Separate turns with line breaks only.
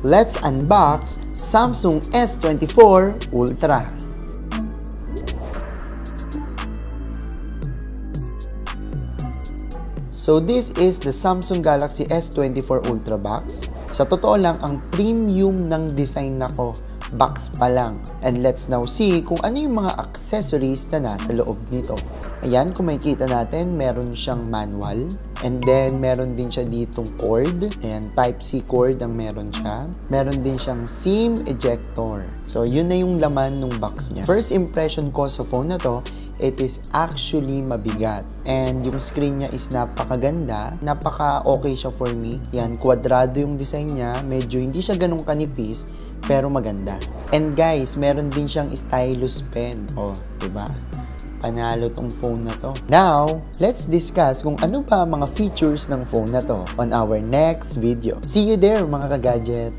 let's unbox Samsung S24 Ultra. So this is the Samsung Galaxy S24 Ultra box. Sa totoo lang, ang premium ng design nako, box pa lang. And let's now see kung ano yung mga accessories na nasa loob nito. Ayan, kung makikita natin, meron siyang manual. And then, meron din siya ditong cord. Ayan, Type-C cord ang meron siya. Meron din siyang SIM ejector. So, yun na yung laman ng box niya. First impression ko sa phone na to, it is actually mabigat. And yung screen niya is napakaganda. Napaka-okay siya for me. Yan, kwadrado yung design niya. Medyo hindi siya ganun kanipis, pero maganda. And guys, meron din siyang stylus pen. Oh, diba? Panalo tong phone na to. Now, let's discuss kung ano ba mga features ng phone na to on our next video. See you there, mga ka-gadget!